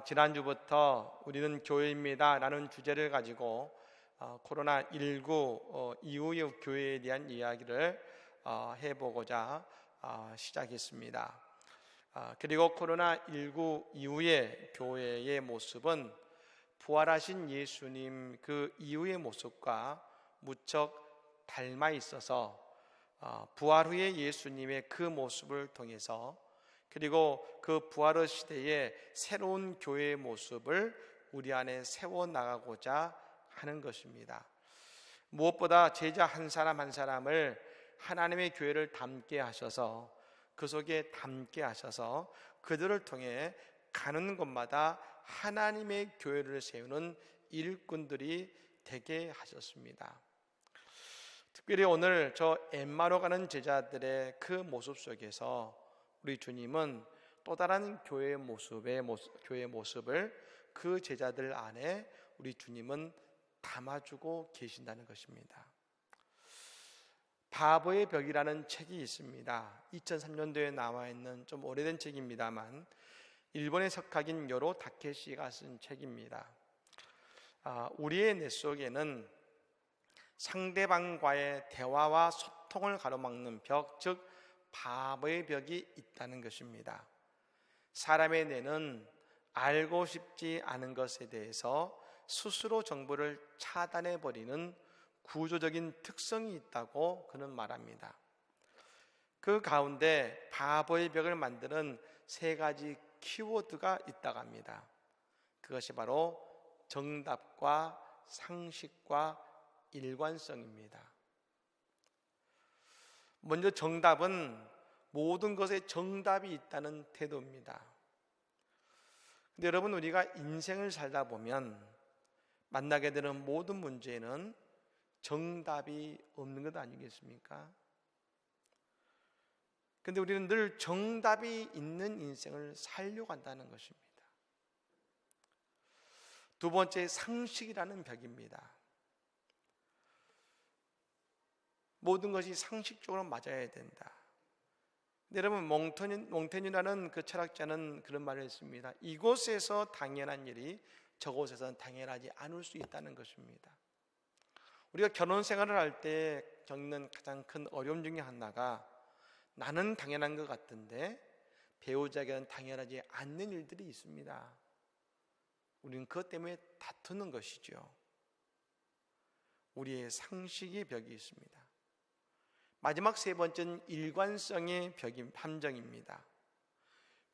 지난주부터 우리는 교회입니다 라는 주제를 가지고 코로나19 이후의 교회에 대한 이야기를 해보고자 시작했습니다. 그리고 코로나19 이후의 교회의 모습은 부활하신 예수님 그 이후의 모습과 무척 닮아 있어서 부활 후의 예수님의 그 모습을 통해서 그리고 그 부활의 시대의 새로운 교회의 모습을 우리 안에 세워나가고자 하는 것입니다. 무엇보다 제자 한 사람 한 사람을 하나님의 교회를 닮게 하셔서 그 속에 담게 하셔서 그들을 통해 가는 곳마다 하나님의 교회를 세우는 일꾼들이 되게 하셨습니다. 특별히 오늘 저 엠마오 가는 제자들의 그 모습 속에서 우리 주님은 또 다른 교회의 모습을 그 제자들 안에 우리 주님은 담아주고 계신다는 것입니다. 바보의 벽이라는 책이 있습니다. 2003년도에 나와 있는 좀 오래된 책입니다만 일본의 석학인 요로 다케시가 쓴 책입니다. 우리의 뇌 속에는 상대방과의 대화와 소통을 가로막는 벽, 즉 바보의 벽이 있다는 것입니다. 사람의 뇌는 알고 싶지 않은 것에 대해서 스스로 정보를 차단해버리는 구조적인 특성이 있다고 그는 말합니다. 그 가운데 바보의 벽을 만드는 세 가지 키워드가 있다고 합니다. 그것이 바로 정답과 상식과 일관성입니다. 먼저 정답은 모든 것에 정답이 있다는 태도입니다. 근데 여러분, 우리가 인생을 살다 보면 만나게 되는 모든 문제는 정답이 없는 것 아니겠습니까? 근데 우리는 늘 정답이 있는 인생을 살려고 한다는 것입니다. 두 번째, 상식이라는 벽입니다. 모든 것이 상식적으로 맞아야 된다. 근데 여러분, 몽테뉴라는 그 철학자는 그런 말을 했습니다. 이곳에서 당연한 일이 저곳에서는 당연하지 않을 수 있다는 것입니다. 우리가 결혼 생활을 할 때 겪는 가장 큰 어려움 중에 하나가 나는 당연한 것 같은데 배우자에게는 당연하지 않는 일들이 있습니다. 우리는 그것 때문에 다투는 것이죠. 우리의 상식의 벽이 있습니다. 마지막 세 번째는 일관성의 함정입니다.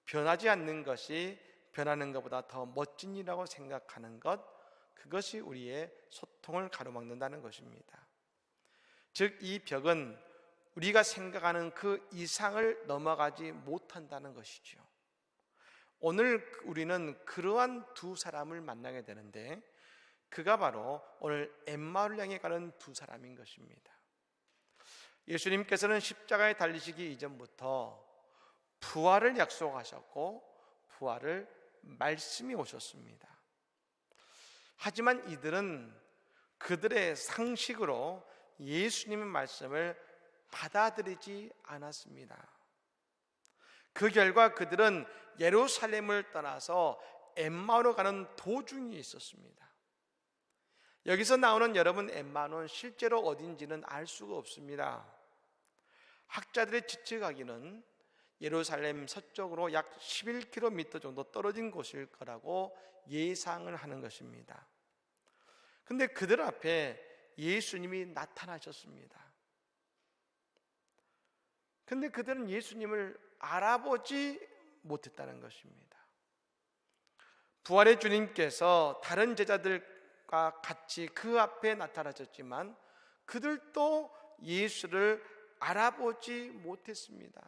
변하지 않는 것이 변하는 것보다 더 멋진 일이라고 생각하는 것, 그것이 우리의 소통을 가로막는다는 것입니다. 즉, 이 벽은 우리가 생각하는 그 이상을 넘어가지 못한다는 것이죠. 오늘 우리는 그러한 두 사람을 만나게 되는데 그가 바로 오늘 엠마오를 향해 가는 두 사람인 것입니다. 예수님께서는 십자가에 달리시기 이전부터 부활을 약속하셨고 부활을 말씀이 오셨습니다. 하지만 이들은 그들의 상식으로 예수님의 말씀을 받아들이지 않았습니다. 그 결과 그들은 예루살렘을 떠나서 엠마오로 가는 도중에 있었습니다. 여기서 나오는 여러분 엠마오는 실제로 어딘지는 알 수가 없습니다. 학자들의 추측하기는 예루살렘 서쪽으로 약 11km 정도 떨어진 곳일 거라고 예상을 하는 것입니다. 근데 그들 앞에 예수님이 나타나셨습니다. 근데 그들은 예수님을 알아보지 못했다는 것입니다. 부활의 주님께서 다른 제자들과 같이 그 앞에 나타나셨지만 그들도 예수를 알아보지 못했습니다.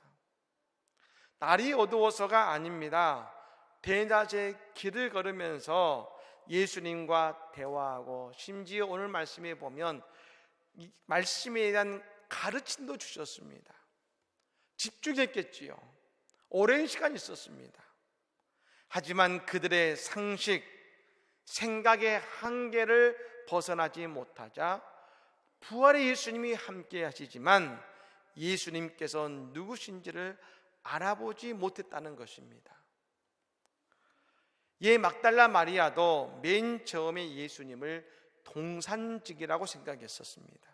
날이 어두워서가 아닙니다. 대낮에 길을 걸으면서 예수님과 대화하고 심지어 오늘 말씀에 보면 이 말씀에 대한 가르침도 주셨습니다. 집중했겠지요. 오랜 시간 있었습니다. 하지만 그들의 상식, 생각의 한계를 벗어나지 못하자 부활의 예수님이 함께 하시지만 예수님께서 누구신지를 알아보지 못했다는 것입니다. 막달라 마리아도 맨 처음에 예수님을 동산직이라고 생각했었습니다.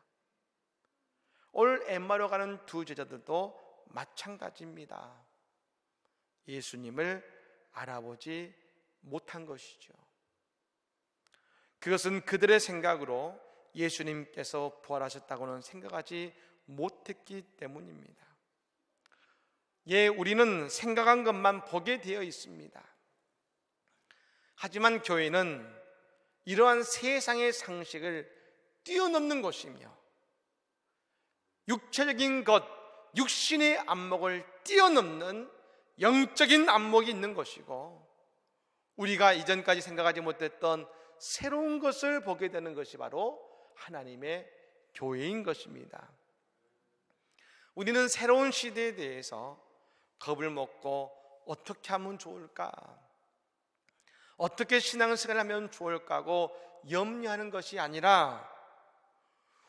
오늘 엠마오로 가는 두 제자들도 마찬가지입니다. 예수님을 알아보지 못한 것이죠. 그것은 그들의 생각으로 예수님께서 부활하셨다고는 생각하지 못했기 때문입니다. 우리는 생각한 것만 보게 되어 있습니다. 하지만 교회는 이러한 세상의 상식을 뛰어넘는 것이며 육체적인 것, 육신의 안목을 뛰어넘는 영적인 안목이 있는 것이고, 우리가 이전까지 생각하지 못했던 새로운 것을 보게 되는 것이 바로 하나님의 교회인 것입니다. 우리는 새로운 시대에 대해서 겁을 먹고 어떻게 하면 좋을까, 어떻게 신앙생활을 하면 좋을까 하고 염려하는 것이 아니라,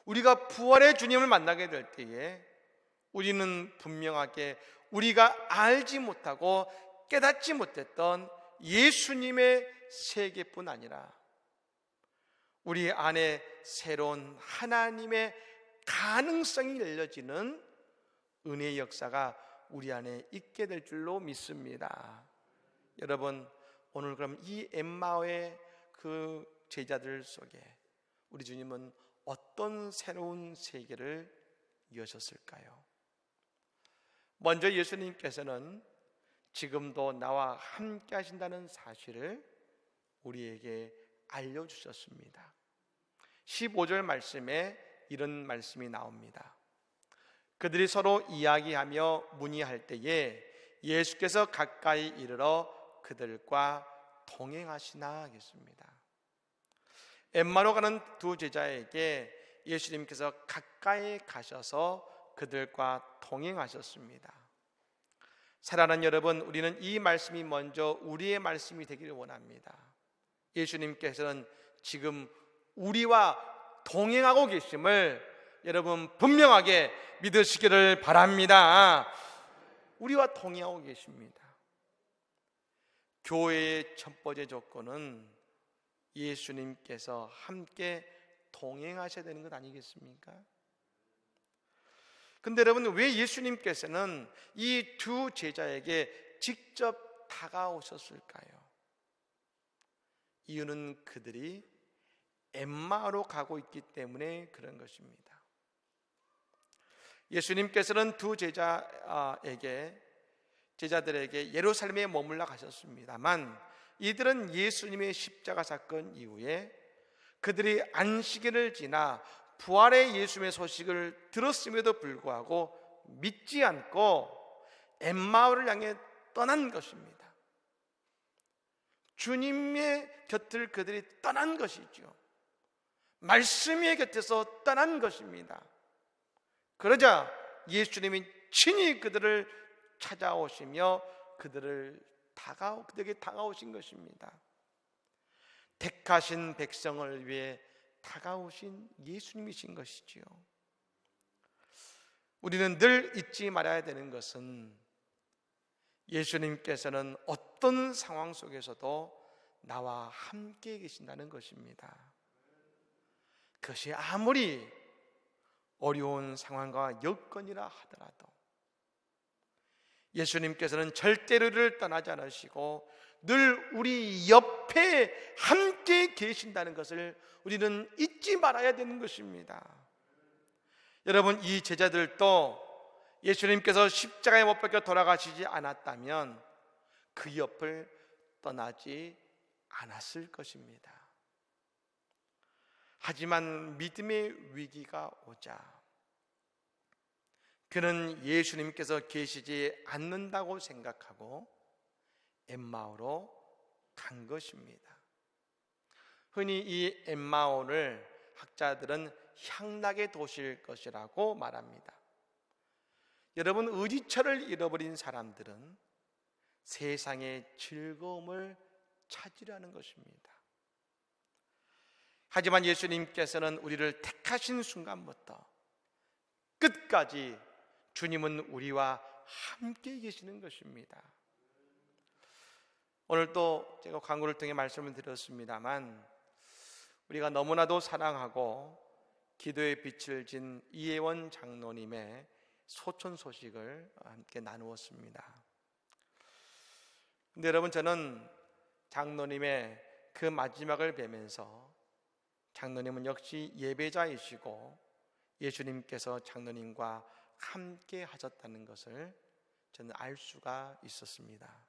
우리가 부활의 주님을 만나게 될 때에 우리는 분명하게 우리가 알지 못하고 깨닫지 못했던 예수님의 세계뿐 아니라 우리 안에 새로운 하나님의 가능성이 열려지는 은혜의 역사가 우리 안에 있게 될 줄로 믿습니다. 여러분, 오늘 그럼 이 엠마오의 그 제자들 속에 우리 주님은 어떤 새로운 세계를 여셨을까요? 먼저 예수님께서는 지금도 나와 함께 하신다는 사실을 우리에게 알려주셨습니다. 15절 말씀에 이런 말씀이 나옵니다. 그들이 서로 이야기하며 문의할 때에 예수께서 가까이 이르러 그들과 동행하시나 하겠습니다. 엠마오로 가는 두 제자에게 예수님께서 가까이 가셔서 그들과 동행하셨습니다. 사랑하는 여러분, 우리는 이 말씀이 먼저 우리의 말씀이 되기를 원합니다. 예수님께서는 지금 우리와 동행하고 계심을 여러분 분명하게 믿으시기를 바랍니다. 우리와 동행하고 계십니다. 교회의 첫 번째 조건은 예수님께서 함께 동행하셔야 되는 것 아니겠습니까? 근데 여러분, 왜 예수님께서는 이 두 제자에게 직접 다가오셨을까요? 이유는 그들이 엠마오로 가고 있기 때문에 그런 것입니다. 예수님께서는 두 제자들에게 예루살렘에 머물러 가셨습니다만, 이들은 예수님의 십자가 사건 이후에 그들이 안식일을 지나 부활의 예수님의 소식을 들었음에도 불구하고 믿지 않고 엠마오를 향해 떠난 것입니다. 주님의 곁을 그들이 떠난 것이죠. 말씀의 곁에서 떠난 것입니다. 그러자 예수님이 친히 그들을 찾아오시며 그들에게 다가오신 것입니다. 택하신 백성을 위해 다가오신 예수님이신 것이지요. 우리는 늘 잊지 말아야 되는 것은 예수님께서는 어떤 상황 속에서도 나와 함께 계신다는 것입니다. 그것이 아무리 어려운 상황과 여건이라 하더라도 예수님께서는 절대로 우리를 떠나지 않으시고 늘 우리 옆에 함께 계신다는 것을 우리는 잊지 말아야 되는 것입니다. 여러분, 이 제자들도 예수님께서 십자가에 못 박혀 돌아가시지 않았다면 그 옆을 떠나지 않았을 것입니다. 하지만 믿음의 위기가 오자 그는 예수님께서 계시지 않는다고 생각하고 엠마오로 간 것입니다. 흔히 이 엠마오를 학자들은 향락의 도시일 것이라고 말합니다. 여러분, 의지처를 잃어버린 사람들은 세상의 즐거움을 찾으려는 것입니다. 하지만 예수님께서는 우리를 택하신 순간부터 끝까지 주님은 우리와 함께 계시는 것입니다. 오늘 또 제가 광고를 통해 말씀을 드렸습니다만 우리가 너무나도 사랑하고 기도의 빛을 진 이혜원 장로님의 소천 소식을 함께 나누었습니다. 근데 여러분, 저는 장로님의 그 마지막을 뵈면서 장로님은 역시 예배자이시고 예수님께서 장로님과 함께 하셨다는 것을 저는 알 수가 있었습니다.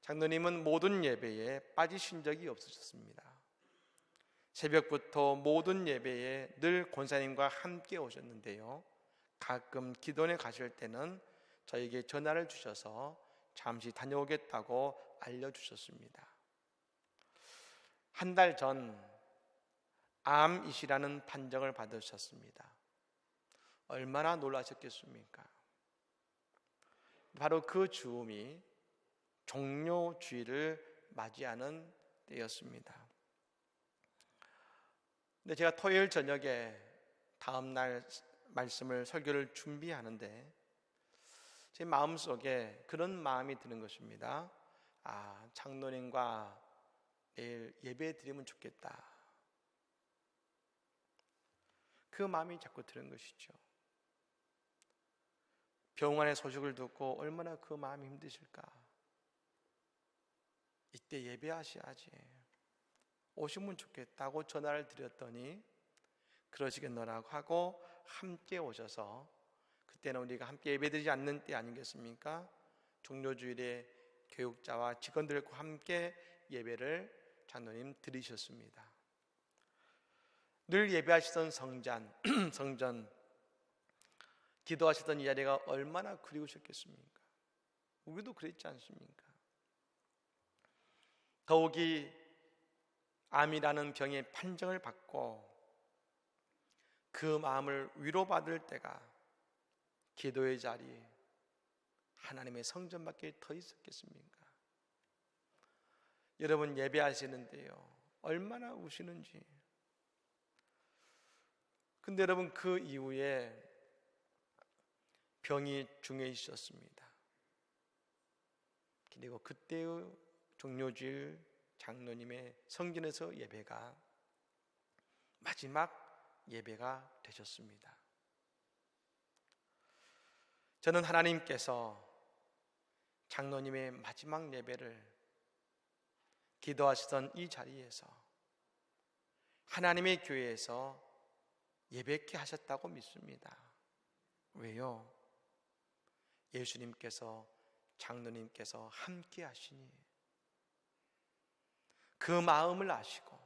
장로님은 모든 예배에 빠지신 적이 없으셨습니다. 새벽부터 모든 예배에 늘 권사님과 함께 오셨는데요, 가끔 기도원에 가실 때는 저에게 전화를 주셔서 잠시 다녀오겠다고 알려주셨습니다. 한 달 전 암이시라는 판정을 받으셨습니다. 얼마나 놀라셨겠습니까? 바로 그 즈음이 종료주일을 맞이하는 때였습니다. 근데 제가 토요일 저녁에 다음 날 말씀을 설교를 준비하는데 제 마음속에 그런 마음이 드는 것입니다. 장로님과 내일 예배 드리면 좋겠다. 그 마음이 자꾸 드는 것이죠. 병원의 소식을 듣고 얼마나 그 마음이 힘드실까. 이때 예배하셔야지, 오시면 좋겠다고 전화를 드렸더니 그러시겠노라고 하고 함께 오셔서, 그때는 우리가 함께 예배드리지 않는 때 아니겠습니까? 종료주일에 교육자와 직원들과 함께 예배를 장로님 드리셨습니다. 늘 예배하시던 성전 기도하시던 이 자리가 얼마나 그리우셨겠습니까? 우리도 그랬지 않습니까? 더욱이 암이라는 병의 판정을 받고 그 마음을 위로받을 때가 기도의 자리, 하나님의 성전밖에 더 있었겠습니까? 여러분, 예배하시는데요, 얼마나 우시는지. 근데 여러분, 그 이후에 병이 중해지셨습니다. 그리고 그때의 종료주일 장로님의 성전에서 예배가 마지막 예배가 되셨습니다. 저는 하나님께서 장로님의 마지막 예배를 기도하시던 이 자리에서 하나님의 교회에서 예배케 하셨다고 믿습니다. 왜요? 예수님께서 장로님께서 함께 하시니 그 마음을 아시고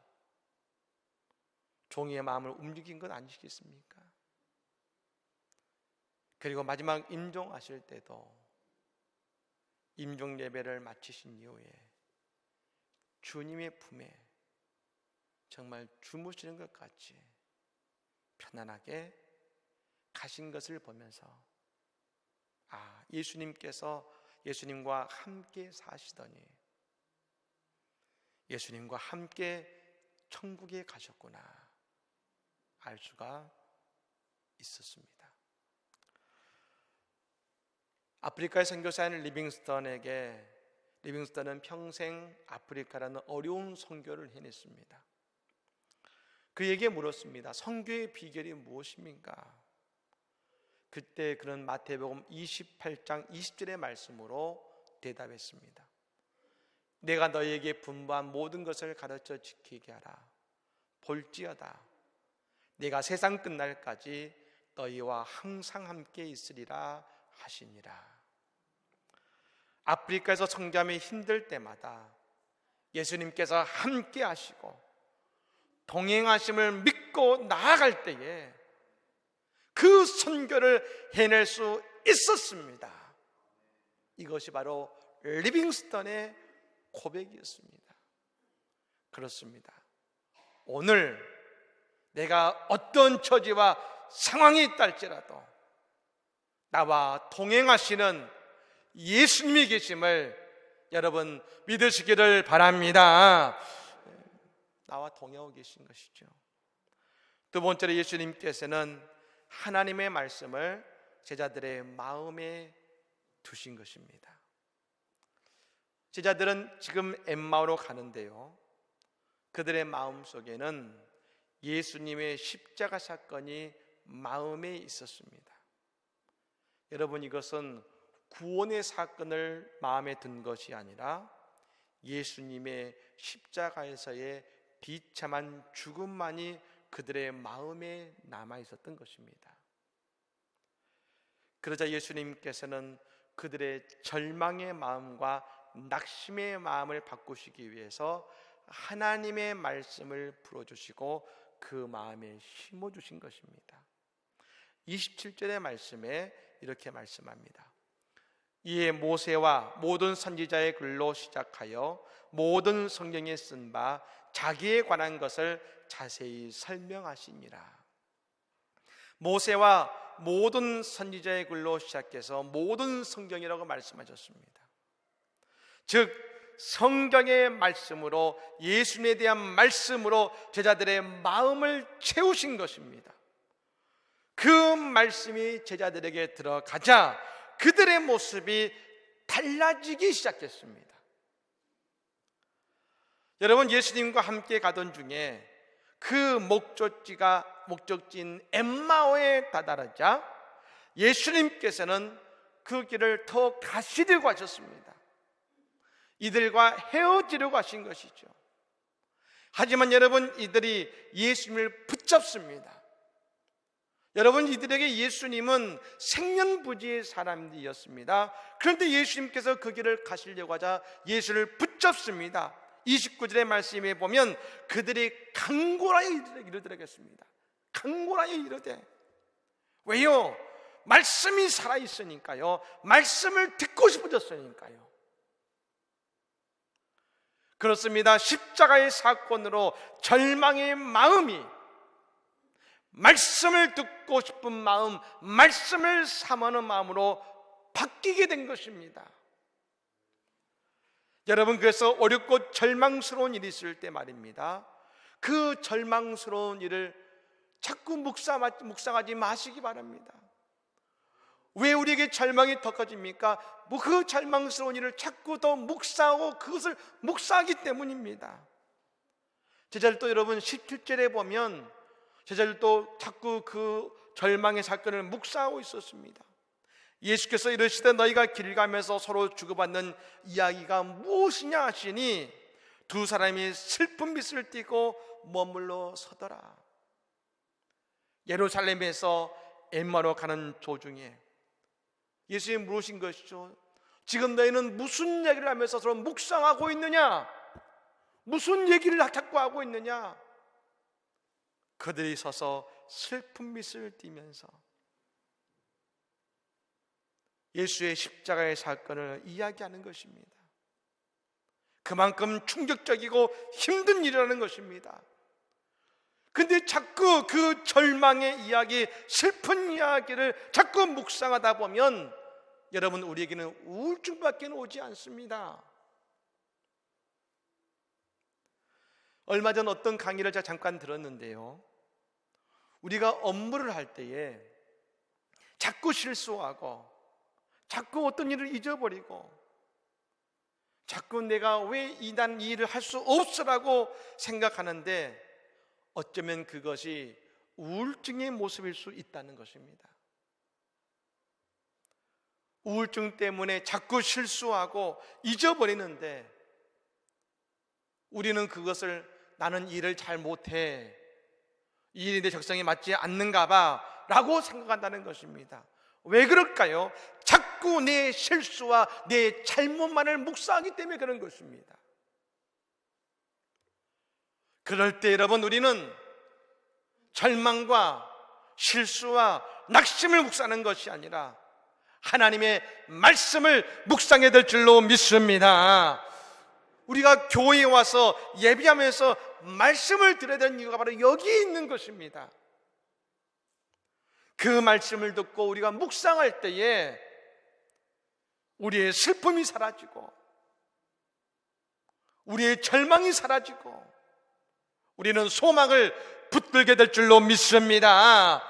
종이의 마음을 움직인 건 아니시겠습니까? 그리고 마지막 임종하실 때도 임종 예배를 마치신 이후에 주님의 품에 정말 주무시는 것 같이 편안하게 가신 것을 보면서 예수님께서 예수님과 함께 사시더니 예수님과 함께 천국에 가셨구나 알 수가 있었습니다. 아프리카의 선교사인 리빙스턴은 평생 아프리카라는 어려운 선교를 해냈습니다. 그에게 물었습니다. 선교의 비결이 무엇입니까? 그때 그는 마태복음 28장 20절의 말씀으로 대답했습니다. 내가 너희에게 분부한 모든 것을 가르쳐 지키게 하라. 볼지어다 내가 세상 끝날까지 너희와 항상 함께 있으리라 하시니라. 아프리카에서 선교함이 힘들 때마다 예수님께서 함께 하시고 동행하심을 믿고 나아갈 때에 그 선교를 해낼 수 있었습니다. 이것이 바로 리빙스턴의 고백이었습니다. 그렇습니다. 오늘 내가 어떤 처지와 상황이 있다 할지라도 나와 동행하시는 예수님이 계심을 여러분 믿으시기를 바랍니다. 나와 동행하고 계신 것이죠. 두 번째로 예수님께서는 하나님의 말씀을 제자들의 마음에 두신 것입니다. 제자들은 지금 엠마오로 가는데요, 그들의 마음속에는 예수님의 십자가 사건이 마음에 있었습니다. 여러분, 이것은 구원의 사건을 마음에 든 것이 아니라 예수님의 십자가에서의 비참한 죽음만이 그들의 마음에 남아 있었던 것입니다. 그러자 예수님께서는 그들의 절망의 마음과 낙심의 마음을 바꾸시기 위해서 하나님의 말씀을 풀어주시고 그 마음에 심어주신 것입니다. 27절의 말씀에 이렇게 말씀합니다. 이에 모세와 모든 선지자의 글로 시작하여 모든 성경에 쓴 바 자기에 관한 것을 자세히 설명하시니라. 모세와 모든 선지자의 글로 시작해서 모든 성경이라고 말씀하셨습니다. 즉 성경의 말씀으로, 예수님에 대한 말씀으로 제자들의 마음을 채우신 것입니다. 그 말씀이 제자들에게 들어가자 그들의 모습이 달라지기 시작했습니다. 여러분, 예수님과 함께 가던 중에 그 목적지인 엠마오에 다다르자 예수님께서는 그 길을 더 가시려고 하셨습니다. 이들과 헤어지려고 하신 것이죠. 하지만 여러분, 이들이 예수님을 붙잡습니다. 여러분, 이들에게 예수님은 생년부지의 사람이었습니다. 그런데 예수님께서 그 길을 가시려고 하자 예수를 붙잡습니다. 29절의 말씀에 보면 그들이 강골하여 이르더라겠습니다. 강골하여 이르되, 왜요? 말씀이 살아있으니까요. 말씀을 듣고 싶어졌으니까요. 그렇습니다. 십자가의 사건으로 절망의 마음이 말씀을 듣고 싶은 마음, 말씀을 삼하는 마음으로 바뀌게 된 것입니다. 여러분, 그래서 어렵고 절망스러운 일이 있을 때 말입니다, 그 절망스러운 일을 자꾸 묵상하지 마시기 바랍니다. 왜 우리에게 절망이 더 커집니까? 그 절망스러운 일을 자꾸 더 묵상하고 그것을 묵상하기 때문입니다. 제자들도 여러분 17절에 보면 제자들도 자꾸 그 절망의 사건을 묵상하고 있었습니다. 예수께서 이르시되 너희가 길 가면서 서로 주고받는 이야기가 무엇이냐 하시니 두 사람이 슬픈 빛을 띠고 머물러 서더라. 예루살렘에서 엠마오로 가는 도중에 예수님이 물으신 것이죠. 지금 너희는 무슨 얘기를 하면서 서로 묵상하고 있느냐? 무슨 얘기를 자꾸 하고 있느냐? 그들이 서서 슬픈 빛을 띠면서 예수의 십자가의 사건을 이야기하는 것입니다. 그만큼 충격적이고 힘든 일이라는 것입니다. 근데 자꾸 그 절망의 이야기, 슬픈 이야기를 자꾸 묵상하다 보면 여러분, 우리에게는 우울증밖에 오지 않습니다. 얼마 전 어떤 강의를 제가 잠깐 들었는데요, 우리가 업무를 할 때에 자꾸 실수하고 자꾸 어떤 일을 잊어버리고 자꾸 내가 왜 난 이 일을 할 수 없어라고 생각하는데 어쩌면 그것이 우울증의 모습일 수 있다는 것입니다. 우울증 때문에 자꾸 실수하고 잊어버리는데 우리는 그것을 나는 일을 잘 못해, 이 일이 내 적성에 맞지 않는가 봐 라고 생각한다는 것입니다. 왜 그럴까요? 자꾸 내 실수와 내 잘못만을 묵상하기 때문에 그런 것입니다. 그럴 때 여러분, 우리는 절망과 실수와 낙심을 묵상하는 것이 아니라 하나님의 말씀을 묵상해야 될 줄로 믿습니다. 우리가 교회에 와서 예배하면서 말씀을 들어야 되는 이유가 바로 여기에 있는 것입니다. 그 말씀을 듣고 우리가 묵상할 때에 우리의 슬픔이 사라지고 우리의 절망이 사라지고 우리는 소망을 붙들게 될 줄로 믿습니다.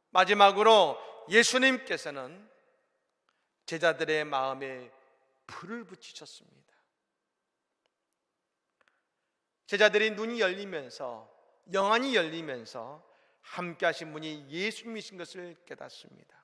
마지막으로 예수님께서는 제자들의 마음에 불을 붙이셨습니다. 제자들의 눈이 열리면서, 영안이 열리면서 함께 하신 분이 예수님이신 것을 깨닫습니다.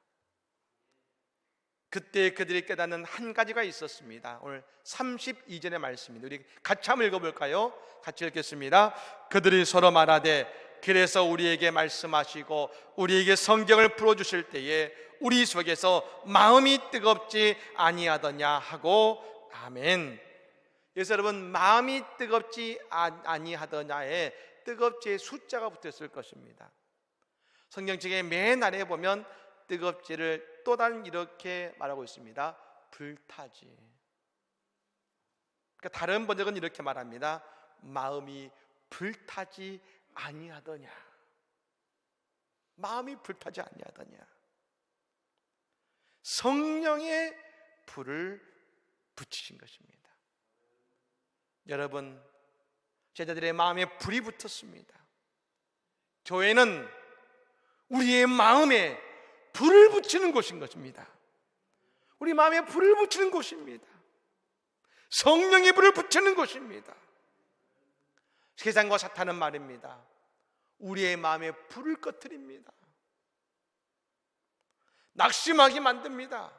그때 그들이 깨닫는 한 가지가 있었습니다. 오늘 32절의 말씀입니다. 우리 같이 한번 읽어볼까요? 같이 읽겠습니다. 그들이 서로 말하되 그래서 우리에게 말씀하시고 우리에게 성경을 풀어주실 때에 우리 속에서 마음이 뜨겁지 아니하더냐 하고 아멘. 그래서 여러분, 마음이 뜨겁지 아니하더냐에 뜨겁지의 숫자가 붙었을 것입니다. 성경책의 맨 아래에 보면 뜨겁지를 또 다른 이렇게 말하고 있습니다. 불타지. 그러니까 다른 번역은 이렇게 말합니다. 마음이 불타지 아니하더냐. 마음이 불타지 아니하더냐. 성령의 불을 붙이신 것입니다. 여러분, 제자들의 마음에 불이 붙었습니다. 교회는 우리의 마음에 불을 붙이는 곳인 것입니다. 우리 마음에 불을 붙이는 곳입니다. 성령의 불을 붙이는 곳입니다. 세상과 사탄은 말입니다. 우리의 마음에 불을 꺼뜨립니다. 낙심하게 만듭니다.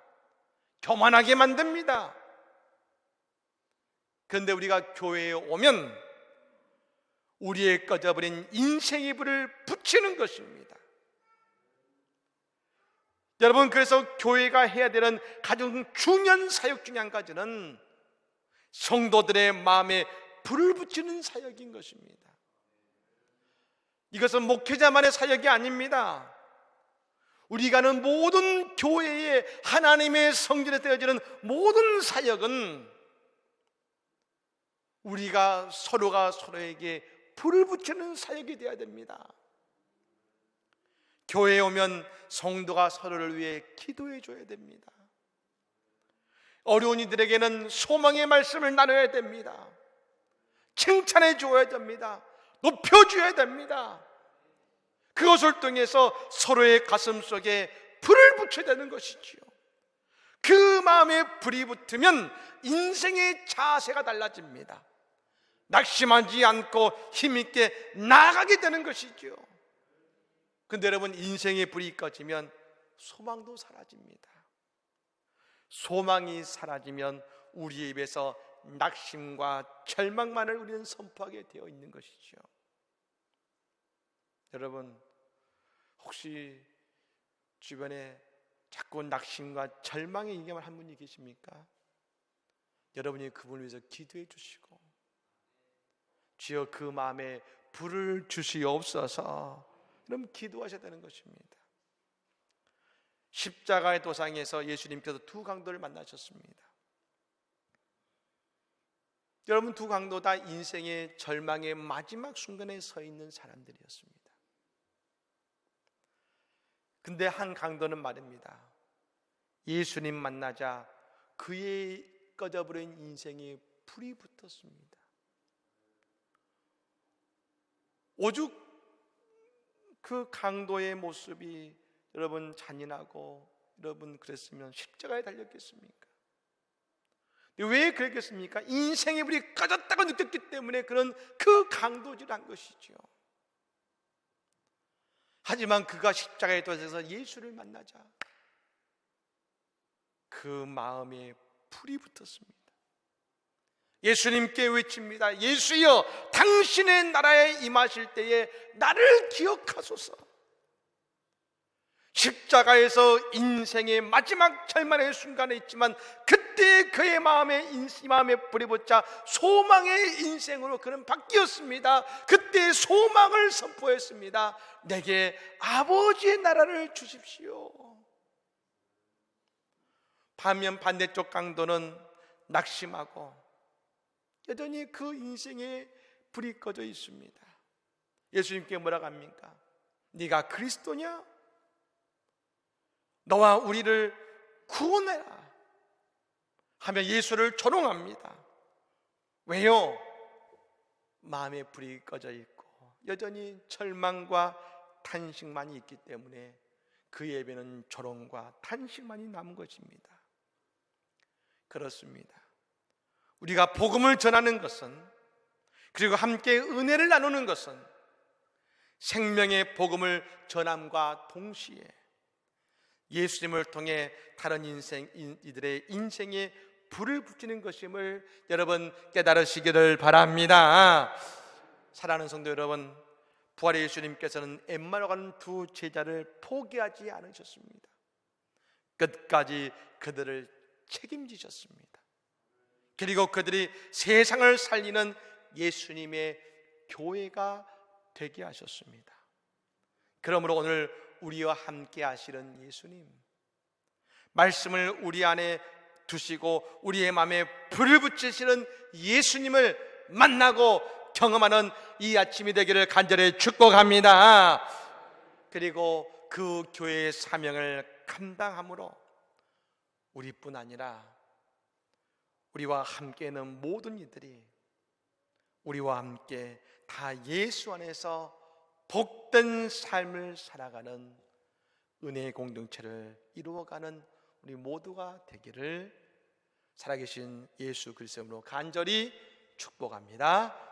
교만하게 만듭니다. 그런데 우리가 교회에 오면 우리의 꺼져버린 인생의 불을 붙이는 것입니다. 여러분, 그래서 교회가 해야 되는 가장 중요한 사역 중에 한 가지는 성도들의 마음에 불을 붙이는 사역인 것입니다. 이것은 목회자만의 사역이 아닙니다. 우리가 하는 모든 교회의 하나님의 성전에 되어지는 모든 사역은 우리가 서로가 서로에게 불을 붙이는 사역이 되어야 됩니다. 교회에 오면 성도가 서로를 위해 기도해 줘야 됩니다. 어려운 이들에게는 소망의 말씀을 나눠야 됩니다. 칭찬해 줘야 됩니다. 높여줘야 됩니다. 그것을 통해서 서로의 가슴 속에 불을 붙여야 되는 것이지요. 그 마음에 불이 붙으면 인생의 자세가 달라집니다. 낙심하지 않고 힘있게 나아가게 되는 것이죠. 근데 여러분, 인생의 불이 꺼지면 소망도 사라집니다. 소망이 사라지면 우리 입에서 낙심과 절망만을 우리는 선포하게 되어 있는 것이죠. 여러분, 혹시 주변에 자꾸 낙심과 절망에 얘기만 한 분이 계십니까? 여러분이 그분을 위해서 기도해 주시고, 주여 그 마음에 불을 주시옵소서, 그럼 기도하셔야 되는 것입니다. 십자가의 도상에서 예수님께서 두 강도를 만나셨습니다. 여러분, 두 강도 다 인생의 절망의 마지막 순간에 서 있는 사람들이었습니다. 근데 한 강도는 말입니다. 예수님 만나자 그의 꺼져버린 인생에 불이 붙었습니다. 오죽 그 강도의 모습이 여러분 잔인하고 여러분 그랬으면 십자가에 달렸겠습니까? 왜 그랬겠습니까? 인생의 불이 꺼졌다고 느꼈기 때문에 그런 그 강도질한 것이죠. 하지만 그가 십자가에 돌아서서 예수를 만나자 그 마음에 불이 붙었습니다. 예수님께 외칩니다. 예수여, 당신의 나라에 임하실 때에 나를 기억하소서. 십자가에서 인생의 마지막 절망의 순간에 있지만 그때 그의 마음에 불이 붙자 소망의 인생으로 그는 바뀌었습니다. 그때 소망을 선포했습니다. 내게 아버지의 나라를 주십시오. 반면 반대쪽 강도는 낙심하고 여전히 그 인생에 불이 꺼져 있습니다. 예수님께 뭐라고 합니까? 네가 그리스도냐? 너와 우리를 구원해라 하며 예수를 조롱합니다. 왜요? 마음에 불이 꺼져 있고 여전히 절망과 탄식만이 있기 때문에 그 예배는 조롱과 탄식만이 남은 것입니다. 그렇습니다. 우리가 복음을 전하는 것은, 그리고 함께 은혜를 나누는 것은 생명의 복음을 전함과 동시에 예수님을 통해 다른 이들의 인생에 불을 붙이는 것임을 여러분 깨달으시기를 바랍니다. 사랑하는 성도 여러분, 부활의 예수님께서는 엠마오로 가는 두 제자를 포기하지 않으셨습니다. 끝까지 그들을 책임지셨습니다. 그리고 그들이 세상을 살리는 예수님의 교회가 되게 하셨습니다. 그러므로 오늘 우리와 함께 하시는 예수님, 말씀을 우리 안에 두시고 우리의 마음에 불을 붙이시는 예수님을 만나고 경험하는 이 아침이 되기를 간절히 축복합니다. 그리고 그 교회의 사명을 감당함으로 우리뿐 아니라 우리와 함께 있는 모든 이들이 우리와 함께 다 예수 안에서 복된 삶을 살아가는 은혜의 공동체를 이루어가는 우리 모두가 되기를 살아계신 예수 그리스도로 간절히 축복합니다.